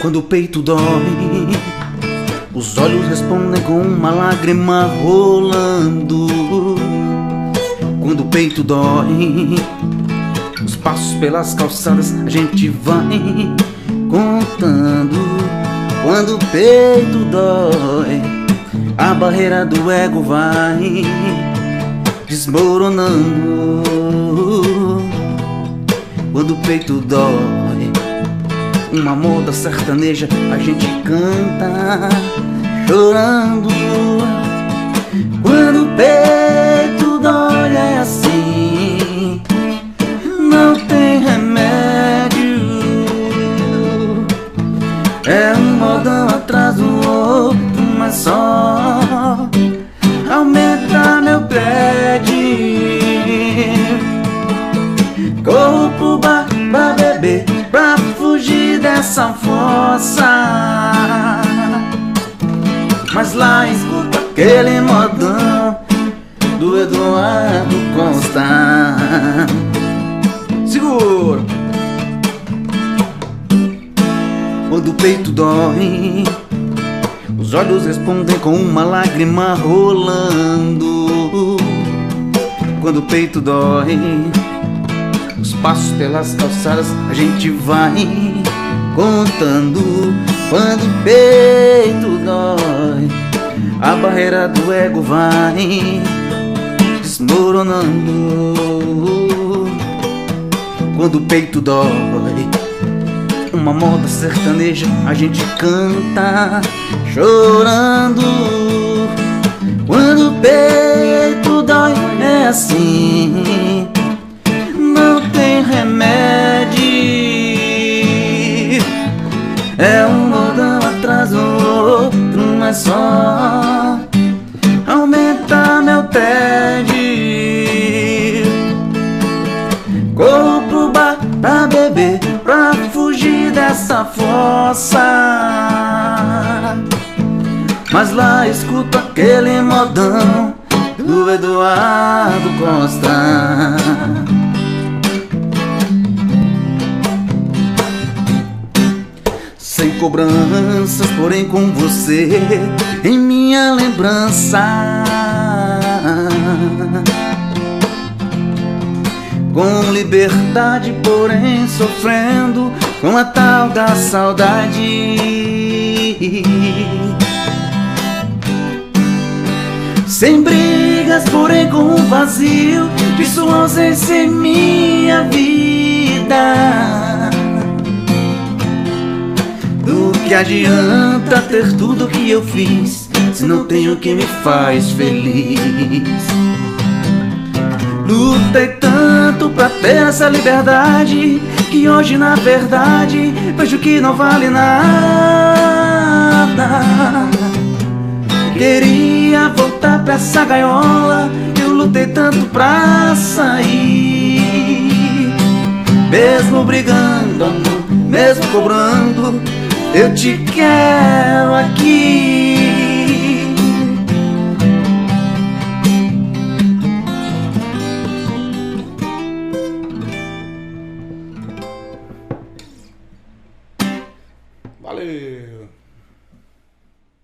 Quando o peito dói, os olhos respondem com uma lágrima rolando. Quando o peito dói, os passos pelas calçadas a gente vai contando. Quando o peito dói, a barreira do ego vai desmoronando. Quando o peito dói, uma moda sertaneja a gente canta chorando. Quando o peito dói é assim, não tem remédio. É um modão atrás do outro, mas só aumenta meu prédio. Corro pro bar pra beber, pra fugir dessa fossa. Mas lá escuta aquele modão do Eduardo Costa. Segura! Quando o peito dói, os olhos respondem com uma lágrima rolando. Quando o peito dói, os passos pelas calçadas a gente vai contando. Quando o peito dói, a barreira do ego vai desmoronando. Quando o peito dói, uma moda sertaneja a gente canta chorando. Quando o peito dói é assim, não tem remédio. É um modão atrás do outro, mas só aumenta meu tédio. Corro pro bar pra beber, pra fugir dessa fossa. Mas lá escuto aquele modão do Eduardo Costa. Sem cobranças, porém com você em minha lembrança. Com liberdade, porém sofrendo com a tal da saudade. Sem brigas, porém com o vazio de sua ausência em minha vida. Do que adianta ter tudo que eu fiz se não tenho quem me faz feliz? Lutei tanto pra ter essa liberdade que hoje na verdade vejo que não vale nada. Queria voltar pra essa gaiola que eu lutei tanto pra sair. Mesmo brigando, amor, mesmo cobrando, eu te quero aqui. Valeu!